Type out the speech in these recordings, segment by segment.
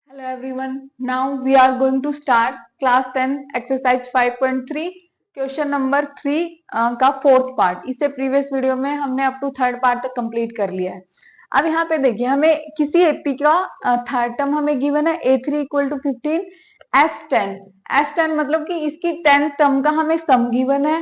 Hello everyone. Now we are going to start class 10 exercise 5.3 question number 3 का fourth part. इससे previous video में हमने up to third part तक complete कर लिया है। अब यहाँ पे देखिए, हमें किसी एपी का थर्ड टर्म हमें गिवन है A3 इक्वल टू 15 S10 मतलब कि इसकी 10th टर्म का हमें सम गिवन है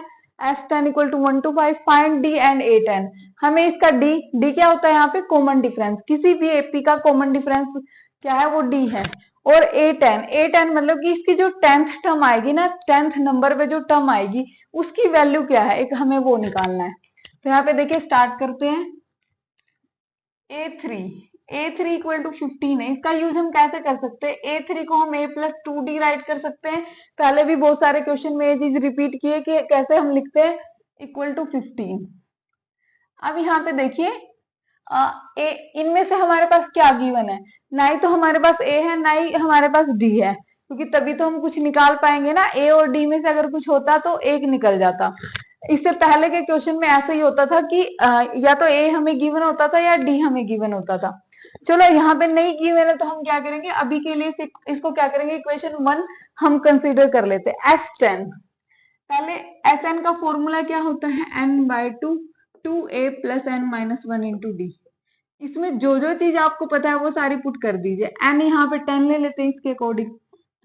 S10 equal to 1 to 5 find D and A10। हमें इसका D क्या होता है यहाँ पे कॉमन डिफरेंस, किसी भी एपी का कॉमन डिफरेंस क्या है वो D है। और A10 मतलब कि इसकी जो 10th टर्म आएगी ना, 10th नंबर पे जो टर्म आएगी उसकी वैल्यू क्या है, एक हमें वो निकालना है। तो यहाँ पे देखिए स्टार्ट करते हैं। A3 इक्वल टू 15 है। इसका यूज हम कैसे कर सकते हैं, A3 को हम A प्लस 2D राइट कर सकते हैं। पहले भी बहुत सारे क्वेश्चन में ये चीज रिपीट किए कि कैसे हम लिखते हैं इक्वल टू 15। अब यहाँ पे देखिए इनमें से हमारे पास क्या गिवन है, ना ही तो हमारे पास A है ना ही हमारे पास D है, क्योंकि तभी तो हम कुछ निकाल पाएंगे ना। A और D में से अगर कुछ होता तो एक निकल जाता। इससे पहले के क्वेश्चन में ऐसा ही होता था कि या तो A हमें गिवन होता था या D हमें गिवन होता था। चलो यहाँ पे नहीं गिवन है तो हम क्या करेंगे, अभी के लिए इसको क्या करेंगे, इक्वेशन 1 हम कंसीडर कर लेते हैं S10। पहले Sn का फॉर्मूला क्या होता है, n/2 2a plus n minus 1 into D. इसमें जो जो चीज आपको पता है वो सारी पुट कर दीजिए। n यहाँ पे 10 ले लेते हैं इसके अकॉर्डिंग,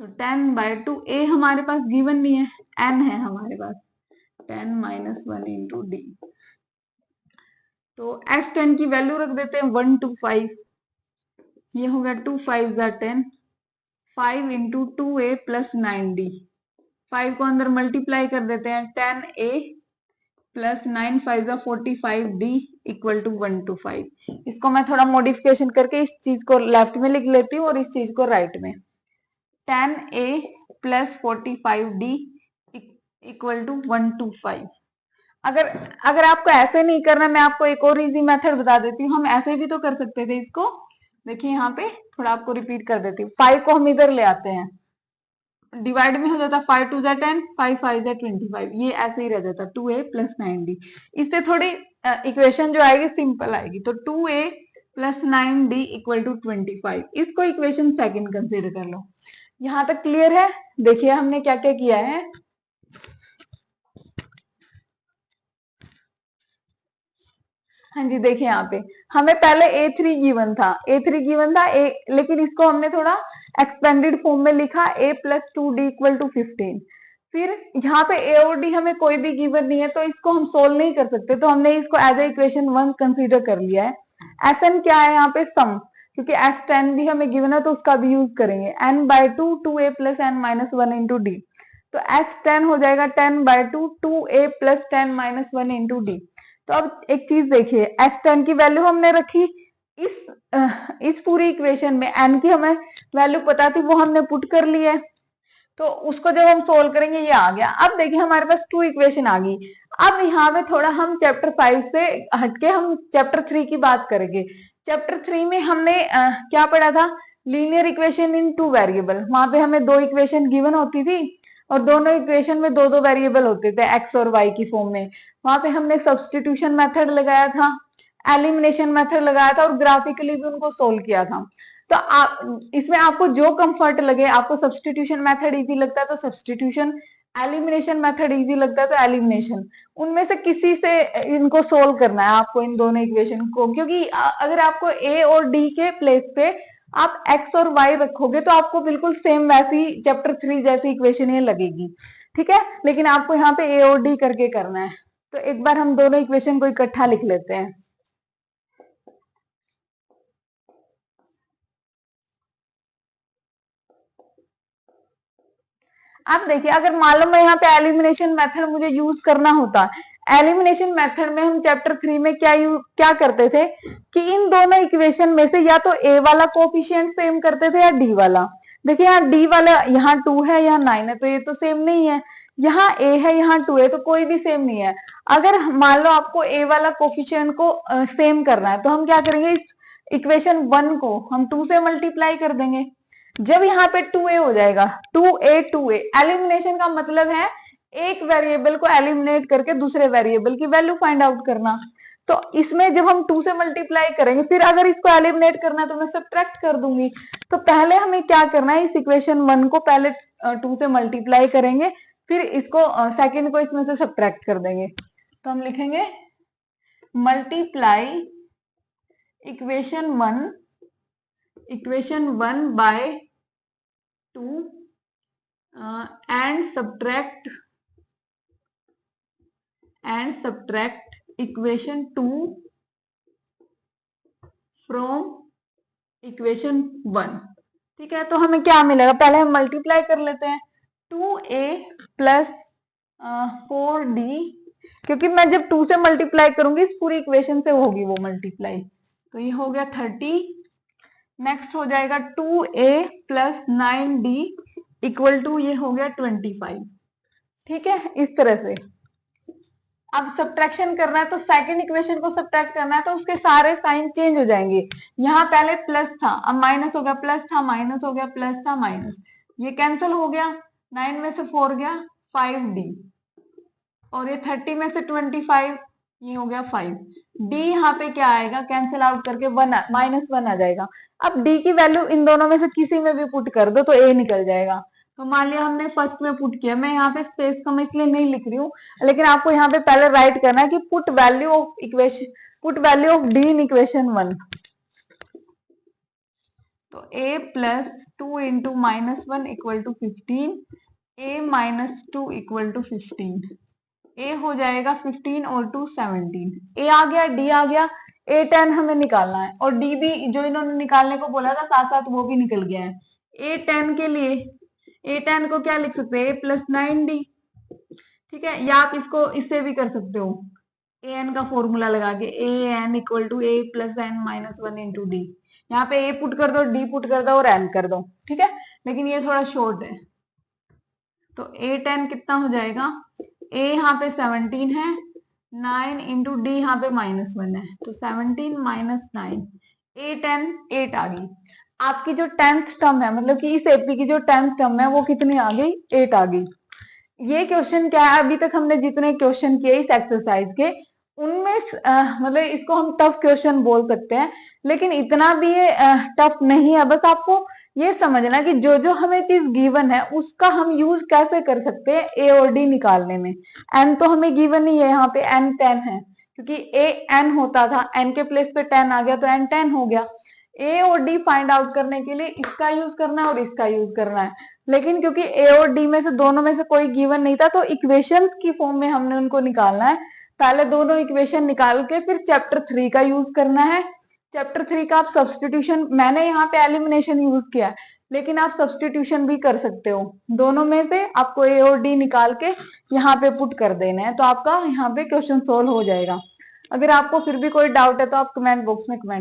तो 10/2 a हमारे पास गिवन नहीं है, n है हमारे पास 10 माइनस 1 इंटू डी। तो S10 की वैल्यू रख देते हैं 1 to 5, ये हो गया 2 5 10, 5 इंटू 2a प्लस 9d। 5 को अंदर मल्टीप्लाई कर देते हैं, 10a plus 9 5 45d equal to 1 to 5। इसको मैं थोड़ा मॉडिफिकेशन करके इस चीज को लेफ्ट में लिख लेती हूँ और इस चीज को राइट में। 10a plus 45d equal to 1 to 5। अगर आपको ऐसे नहीं करना, मैं आपको एक और इजी मेथड बता देती हूँ। हम ऐसे भी तो कर सकते थे इसको। देखिए यहाँ पे थोड़ा आपको रिपीट कर देती हूँ। 5 को हम इधर ले आते हैं, डिवाइड में हो जाता 5 2 10, 5 5 25, ये ऐसे ही रह जाता 2a प्लस 9d। इससे थोड़ी इक्वेशन जो आएगी सिंपल आएगी। तो 2a plus 9d equal to 25, इसको इक्वेशन सेकंड कंसीडर कर लो। यहां तक क्लियर है? देखिए हमने क्या क्या किया है। हाँ जी, देखिए यहाँ पे हमें पहले A3 गिवन था, लेकिन इसको हमने थोड़ा एक्सपेंडेड फॉर्म में लिखा A plus 2D equal to 15। फिर यहाँ पे A और D हमें कोई भी गिवन नहीं है तो इसको हम सोल्व नहीं कर सकते, तो हमने इसको एज ए इक्वेशन 1 कंसीडर कर लिया है। Sn क्या है यहाँ पे सम, क्योंकि S10 भी हमें गिवन है तो उसका भी यूज करेंगे। n/2 2a plus n minus 1 into D. तो S10 हो जाएगा 10/2 2a plus 10 minus 1 into D. तो अब एक चीज देखिए, S10 की वैल्यू हमने रखी, इस पूरी इक्वेशन में n की हमें वैल्यू पता थी, वो हमने पुट कर ली है। तो उसको जब हम सोल्व करेंगे ये आ गया। अब देखिए हमारे पास 2 इक्वेशन आ गई। अब यहाँ पे थोड़ा हम चैप्टर 5 से हटके हम चैप्टर 3 की बात करेंगे। चैप्टर 3 में हमने क्या पढ़ा था, लीनियर इक्वेशन इन 2 वेरिएबल। वहां पे हमें 2 इक्वेशन गिवन होती थी और दोनों इक्वेशन में 2 वेरिएबल होते थे एक्स और वाई की फॉर्म में। वहां पे हमने सब्सटीट्यूशन मेथड लगाया था, एलिमिनेशन मेथड लगाया था और ग्राफिकली भी उनको सोल्व किया था। तो इसमें आपको जो कंफर्ट लगे, आपको सब्सटीट्यूशन मेथड इजी लगता है तो सब्सटीट्यूशन, एलिमिनेशन मेथड इजी लगता है तो एलिमिनेशन, उनमें से किसी से इनको सोल्व करना है आपको, इन दोनों इक्वेशन को। क्योंकि अगर आपको ए और डी के प्लेस पे आप एक्स और वाई रखोगे तो आपको बिल्कुल सेम वैसी चैप्टर 3 जैसी इक्वेशन ये लगेगी, ठीक है। लेकिन आपको यहाँ पे ए और डी करके करना है। तो एक बार हम दोनों इक्वेशन को इकट्ठा लिख लेते हैं। अब देखिए, अगर मान लो मैं यहाँ पे एलिमिनेशन मेथड मुझे यूज करना होता, एलिमिनेशन मेथड में हम चैप्टर 3 में क्या करते थे कि इन दोनों इक्वेशन में से या तो ए वाला कोफिशिएंट सेम करते थे या डी वाला। देखिए यहाँ डी वाला, यहाँ 2 है यहाँ 9 है, तो ये तो सेम नहीं है। यहाँ ए है यहाँ 2 है, तो कोई भी सेम नहीं है। अगर मान लो आपको ए वाला कोफिशिएंट को सेम करना है तो हम क्या करेंगे, इस इक्वेशन 1 को हम 2 से मल्टीप्लाई कर देंगे। जब यहाँ पे 2a हो जाएगा, 2a एलिमिनेशन का मतलब है एक वेरिएबल को एलिमिनेट करके दूसरे वेरिएबल की वैल्यू फाइंड आउट करना। तो इसमें जब हम 2 से मल्टीप्लाई करेंगे, फिर अगर इसको एलिमिनेट करना है तो मैं सब्ट्रैक्ट कर दूंगी। तो पहले हमें क्या करना है, इस इक्वेशन 1 को पहले 2 से मल्टीप्लाई करेंगे, फिर इसको सेकंड को इसमें से सब्ट्रैक्ट कर देंगे। तो हम लिखेंगे multiply equation 1 by 2 and subtract equation 2 from equation 1। ठीक है, तो हमें क्या मिलेगा, पहले हम मल्टीप्लाई कर लेते हैं 2a प्लस 4d, क्योंकि मैं जब 2 से मल्टीप्लाई करूंगी इस पूरी इक्वेशन से होगी वो मल्टीप्लाई। तो ये हो गया 30। नेक्स्ट हो जाएगा 2a plus 9d equal to, ये हो गया 25। ठीक है, इस तरह से। अब सब्ट्रैक्शन करना है तो सेकंड इक्वेशन को सब्ट्रैक्ट करना है, तो उसके सारे साइन चेंज हो जाएंगे। यहाँ पहले प्लस था, अब माइनस हो गया, प्लस था माइनस हो गया, प्लस था माइनस, ये कैंसिल हो गया, 9 में से 4 गया 5d, और ये 30 में से 25, ये हो गया 5। d यहाँ पे क्या आएगा, कैंसिल आउट करके -1 आ जाएगा। अब d की वैल्यू इन दोनों में से किसी में भी पुट कर दो तो a निकल जाएगा। तो मान लिया हमने फर्स्ट में पुट किया, मैं यहाँ पे स्पेस का मैं इसलिए नहीं लिख रही हूँ, लेकिन आपको यहाँ पे पहले राइट करना है कि put value of d in equation 1। तो a plus 2 into -1 equal to 15, a minus 2 equal to 15, a हो जाएगा 15 और 2 17, a आ गया, d आ गया, a 10 हमें निकालना है, और d भी जो इन्होंने निकालने को बोला था साथ साथ वो भी निकल गया है। a 10 के लिए, a 10 को क्या लिख सकते हैं, a प्लस 9d। ठीक है, या आप इसको इससे भी कर सकते हो, a n का फॉर्मूला लगा के, a n equal to a plus n minus 1 into D. यहाँ पे a पुट कर दो, d पुट कर दो और n कर दो। ठीक है, लेकिन ये थोड़ा शॉर्ट है। तो a 10 कितना हो जाएगा, a यहाँ पे 17 है, 9 इंटू डी यहाँ पे -1 है, तो 17 माइनस 9, a 10 8 आ गई। आपकी जो 10th टर्म है, मतलब कि इस एपी की जो 10th टर्म है वो कितनी आ गई, 8 आ गई। ये क्वेश्चन क्या है, अभी तक हमने जितने क्वेश्चन किए इस एक्सरसाइज के, उनमें मतलब इसको हम टफ क्वेश्चन बोल सकते हैं, लेकिन इतना भी ये टफ नहीं है। बस आपको ये समझना कि जो जो हमें चीज गिवन है उसका हम यूज कैसे कर सकते हैं ए और डी निकालने में। एन तो हमें गिवन ही है, यहाँ पे एन 10 है, क्योंकि ए एन होता था, एन के प्लेस पे 10 आ गया तो एन 10 हो गया। ए और डी फाइंड आउट करने के लिए इसका यूज करना है और इसका यूज करना है, लेकिन क्योंकि ए और डी में से दोनों में से कोई गिवन नहीं था तो इक्वेशंस की फॉर्म में हमने उनको निकालना है। पहले दोनों इक्वेशन निकाल के फिर चैप्टर 3 का यूज करना है। चैप्टर 3 का आप सब्सटीट्यूशन, मैंने यहाँ पे एलिमिनेशन यूज किया है, लेकिन आप सब्सटीट्यूशन भी कर सकते हो। दोनों में से आपको ए और डी निकाल के यहाँ पे पुट कर देना है, तो आपका यहाँ पे क्वेश्चन सोल्व हो जाएगा। अगर आपको फिर भी कोई डाउट है तो आप कमेंट बॉक्स में कमेंट